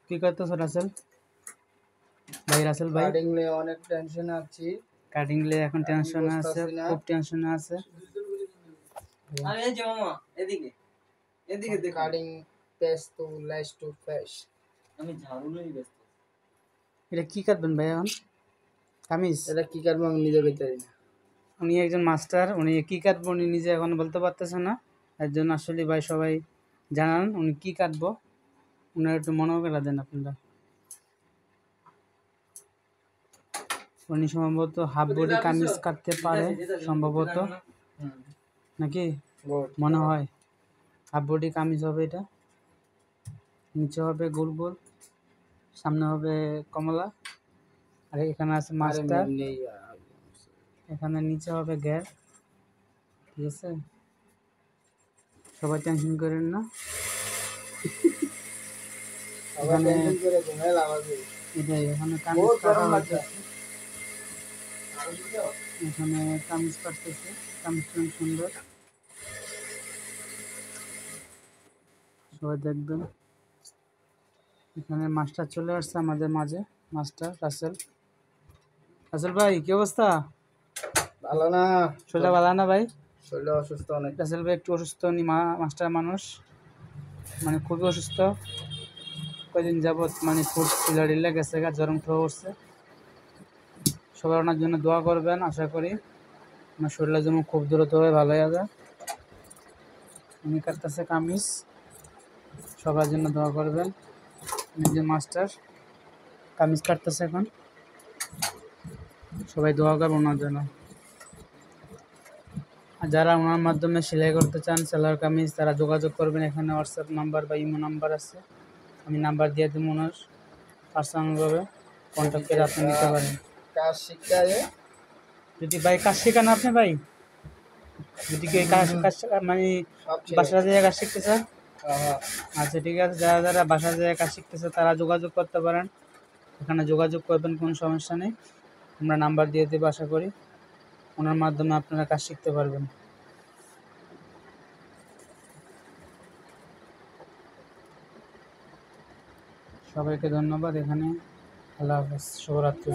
কি করতেছো রাসেল ভাই? রাসেল ভাই কাটিং নিয়ে অনেক টেনশন আছি। কাটিং লে এখন টেনশন আছে, খুব টেনশন আছে। আরে এই যে মামা এদিকে এদিকে দেখ, কাটিং পেস টু লেস টু ফেস। আমি ঝাড়ু লই ব্যস্ত। এটা কি কাটবেন ভাই এখন? কামিজ? এটা কি কাটবো আমি নিজে বলতে পারি না। উনি একজন মাস্টার, উনি কি কাটবো উনি নিজে এখন বলতে পারতেছে না। এর জন্য আসলে ভাই সবাই জানান উনি কি কাটবো, উনার একটু মনে করে দেন আপনারা। উনি সম্ভবত হাফ বডি কামিজ কাটতে পারে সম্ভবত, নাকি মনে হয় হাফ বডি কামিজ হবে এটা। নিচে হবে গোল গোল, সামনে হবে কমলা, আর এখানে আছে মাস্টার, এখানে নিচে হবে গ্যার। ঠিক আছে, সবাই টেনশন করেন না। এখানে এটাই, এখানে কামিজ কাটা হচ্ছে, এখানে কামিজ কাটতেছে, কামিজটা সুন্দর, সবাই দেখবেন। এখানে মাস্টার চলে আসছে আমাদের মাঝে, মাস্টার রাসেল। রাসেল ভাই কি অবস্থা? ভালো না, শরীরটা ভালো না ভাই? শরীর অসুস্থ অনেক। রাসেল ভাই একটু অসুস্থ, উনি মাস্টার মানুষ, মানে খুবই অসুস্থ। কয়দিন যাবৎ মানে ফুড ঢিলা গেছে, জ্বর উঠে উঠছে। সবাই ওনার জন্য দোয়া করবেন, আশা করি ওনার শরীরের জন্য খুব দ্রুতভাবে ভালো হয়ে যাবে। উনি কাটতেছে কামিজ, সবার জন্য দোয়া করবেন। উনি যে মাস্টার কামিজ কাটতেছে এখন, সবাই দোয়া করবেন ওনার জন্য। আর যারা ওনার মাধ্যমে সেলাই করতে চান সেলার কামিজ, তারা যোগাযোগ করবেন। এখানে হোয়াটসঅ্যাপ নাম্বার বা ইমো নাম্বার আছে, আমি নাম্বার দিয়ে দেবো। ওনার পার্সোনালভাবে কন্ট্যাক্ট করে আপনি নিতে পারেন। কাজ শিখায় যদি ভাই কাজ শেখান আপনি ভাই, যদি কেউ কাজ মানে বাসার জায়গায় কাজ শিখতে চান, আচ্ছা ঠিক আছে, যারা যারা বাসার জায়গায় কাজ শিখতেছে তারা যোগাযোগ করতে পারেন। এখানে যোগাযোগ করবেন, কোনো সমস্যা নেই। আমরা নাম্বার দিয়ে দেবো, আশা করি ওনার মাধ্যমে আপনারা কাজ শিখতে পারবেন। সবাইকে ধন্যবাদ। এখানে আল্লাহ হাফেজ, শুভরাত্রি।